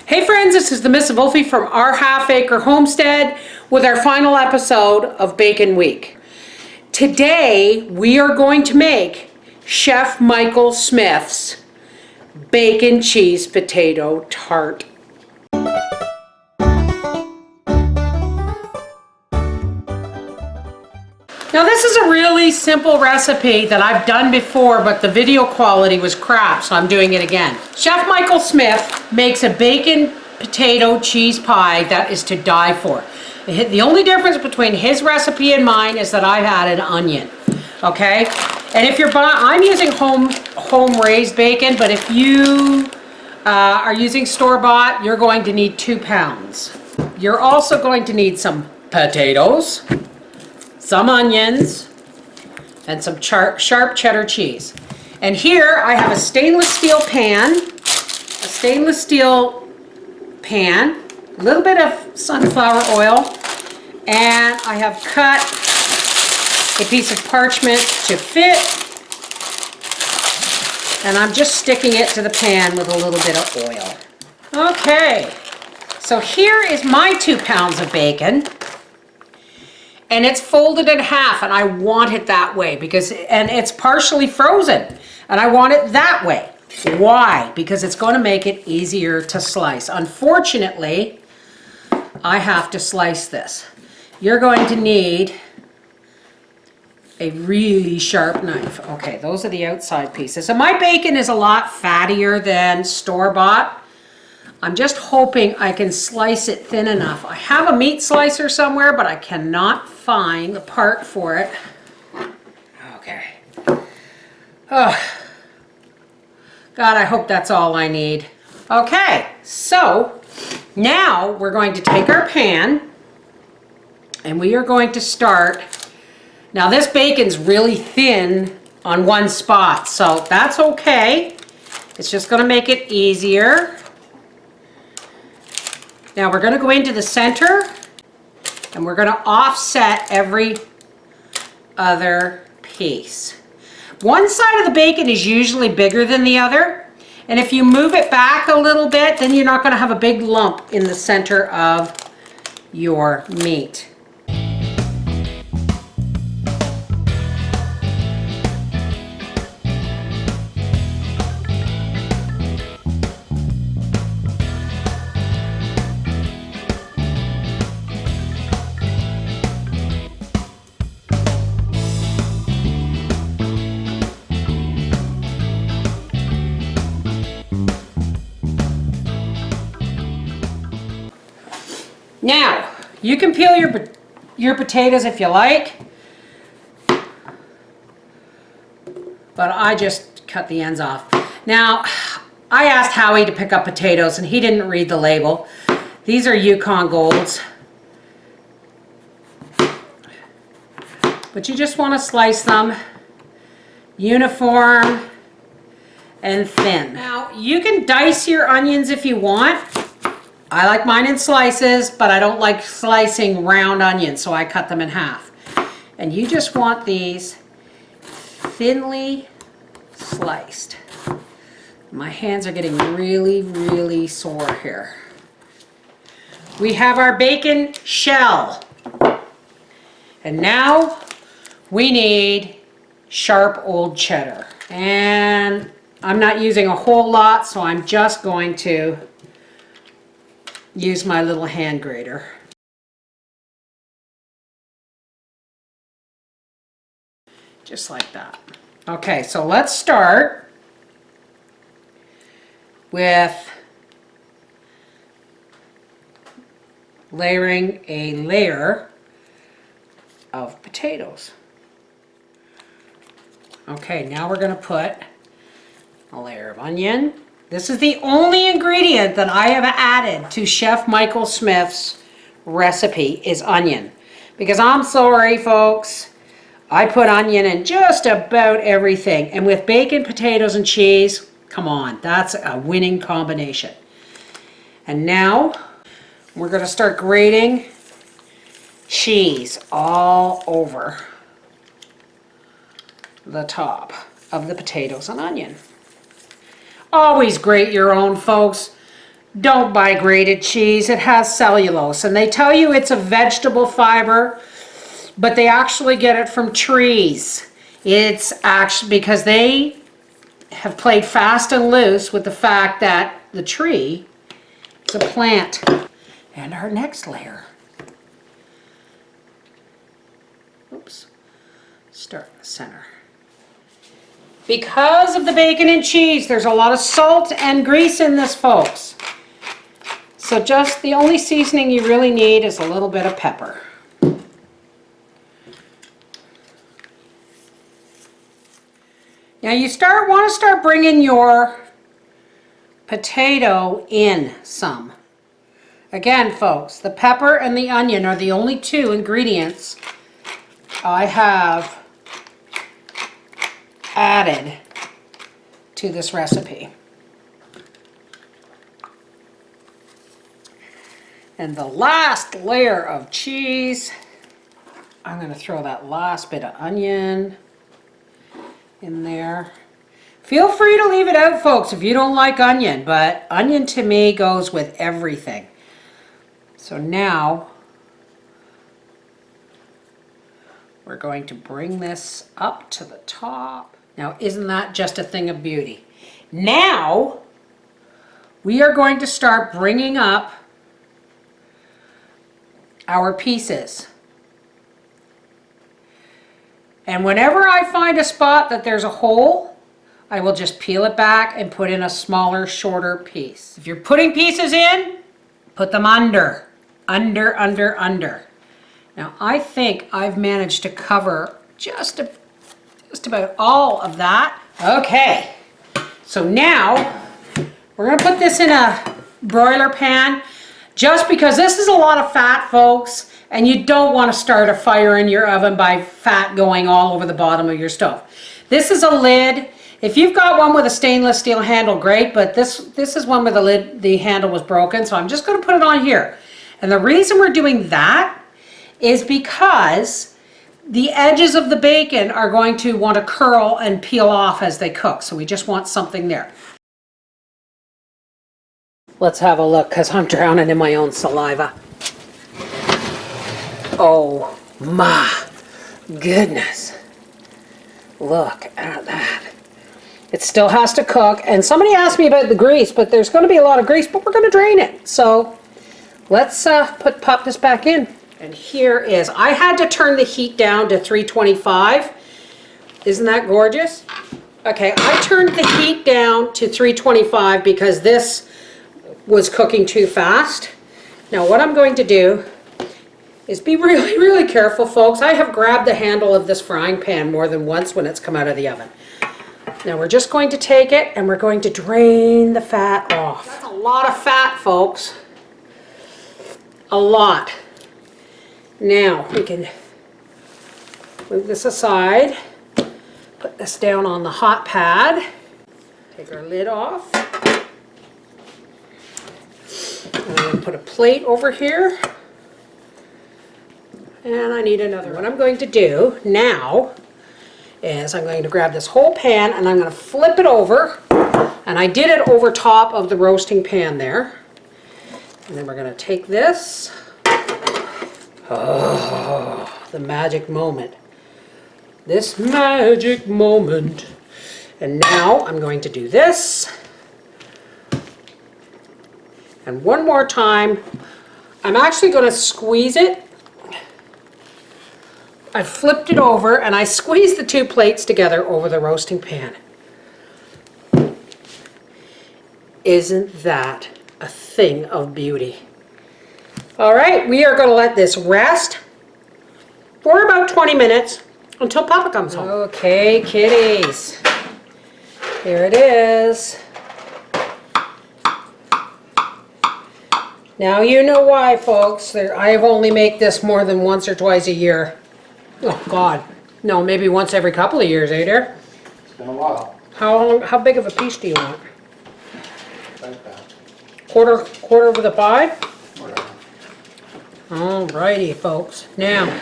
Hey friends, this is the MrsVolfie from our half-acre homestead with our final episode of Bacon Week. Today we are going to make Chef Michael Smith's bacon cheese potato tart. Now this is a really simple recipe that I've done before, but the video quality was crap, so I'm doing it again. Chef Michael Smith makes a bacon potato cheese pie that is to die for. The only difference between his recipe and mine is that I've added onion, okay? And if you're buying, I'm using home raised bacon, but if you are using store-bought, you're going to need 2 pounds. You're also going to need some potatoes, some onions, and some sharp cheddar cheese. And here I have a stainless steel pan, a little bit of sunflower oil, and I have cut a piece of parchment to fit, and I'm just sticking it to the pan with a little bit of oil. Okay, so here is my 2 pounds of bacon. And it's folded in half, and I want it that way and it's partially frozen, and I want it that way. Why? Because it's going to make it easier to slice. Unfortunately, I have to slice this. You're going to need a really sharp knife. Okay, those are the outside pieces. And my bacon is a lot fattier than store-bought. I'm just hoping I can slice it thin enough. I have a meat slicer somewhere, but I cannot find the part for it. Okay. Oh, God, I hope that's all I need. Okay, so now we're going to take our pan and we are going to start. Now this bacon's really thin on one spot, so that's okay. It's just going to make it easier. Now we're going to go into the center and we're going to offset every other piece. One side of the bacon is usually bigger than the other, and if you move it back a little bit, then you're not going to have a big lump in the center of your meat. Now, you can peel your potatoes if you like, but I just cut the ends off. Now, I asked Howie to pick up potatoes and he didn't read the label. These are Yukon Golds. But you just want to slice them uniform and thin. Now, you can dice your onions if you want. I like mine in slices, but I don't like slicing round onions, so I cut them in half. And you just want these thinly sliced. My hands are getting really, really sore here. We have our bacon shell. And now we need sharp old cheddar. And I'm not using a whole lot, so I'm just going to use my little hand grater. Just like that. Okay, so let's start with layering a layer of potatoes. Okay, now we're going to put a layer of onion. This is the only ingredient that I have added to Chef Michael Smith's recipe is onion. Because I'm sorry, folks, I put onion in just about everything. And with bacon, potatoes, and cheese, come on, that's a winning combination. And now we're going to start grating cheese all over the top of the potatoes and onion. Always grate your own, folks. don't buy grated cheese. It has cellulose, and they tell you it's a vegetable fiber, but they actually get it from trees. It's actually because they have played fast and loose with the fact that the tree is a plant. And our next layer. Oops. Start in the center. Because of the bacon and cheese, there's a lot of salt and grease in this, folks. So just the only seasoning you really need is a little bit of pepper. Now you want to start bringing your potato in some. Again, folks, the pepper and the onion are the only two ingredients I have added to this recipe. And the last layer of cheese, I'm going to throw that last bit of onion in there. Feel free to leave it out, folks, if you don't like onion, but onion to me goes with everything. So now we're going to bring this up to the top. Now, isn't that just a thing of beauty? Now we are going to start bringing up our pieces. And whenever I find a spot that there's a hole, I will just peel it back and put in a smaller, shorter piece. If you're putting pieces in, put them under. Under, under, under. Now I think I've managed to cover just about all of that. Okay, so now we're going to put this in a broiler pan, just because this is a lot of fat, folks, and you don't want to start a fire in your oven by fat going all over the bottom of your stove. This is a lid. If you've got one with a stainless steel handle, great, but this is one where the handle was broken, so I'm just going to put it on here. And the reason we're doing that is because the edges of the bacon are going to want to curl and peel off as they cook, so we just want something there. Let's have a look, because I'm drowning in my own saliva. Oh my goodness. Look at that. It still has to cook, and somebody asked me about the grease, but there's going to be a lot of grease, but we're going to drain it. So let's pop this back in. And here is, I had to turn the heat down to 325. Isn't that gorgeous? Okay, I turned the heat down to 325 because this was cooking too fast. Now what I'm going to do is be really, really careful, folks. I have grabbed the handle of this frying pan more than once when it's come out of the oven. Now we're just going to take it and we're going to drain the fat off. That's a lot of fat, folks. A lot. Now we can move this aside, put this down on the hot pad, take our lid off, and I'm going to put a plate over here, and I need another one. What I'm going to do now is I'm going to grab this whole pan and I'm going to flip it over, and I did it over top of the roasting pan there, and then we're going to take this. Oh, the magic moment. This magic moment. And now I'm going to do this. And one more time, I'm actually going to squeeze it. I flipped it over and I squeezed the two plates together over the roasting pan. Isn't that a thing of beauty? All right, we are going to let this rest for about 20 minutes until Papa comes home. Okay, kitties. Here it is. Now you know why, folks. I only make this more than once or twice a year. Oh, God. No, maybe once every couple of years, eh, dear? It's been a while. How big of a piece do you want? Like that. Quarter of the pie? Whatever. Alrighty, folks. Now,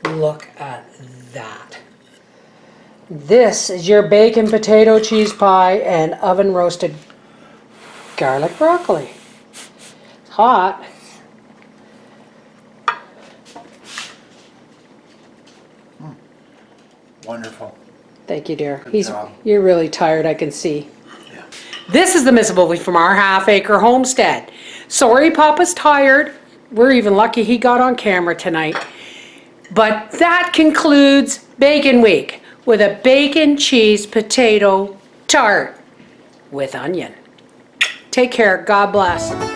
look at that. This is your bacon potato cheese pie and oven roasted garlic broccoli. It's hot. Wonderful. Thank you, dear. Good job. You're really tired, I can see. Yeah. This is the Miss Volfie from our half-acre homestead. Sorry Papa's tired. We're even lucky he got on camera tonight. But that concludes Bacon Week with a bacon cheese potato tart with onion. Take care. God bless.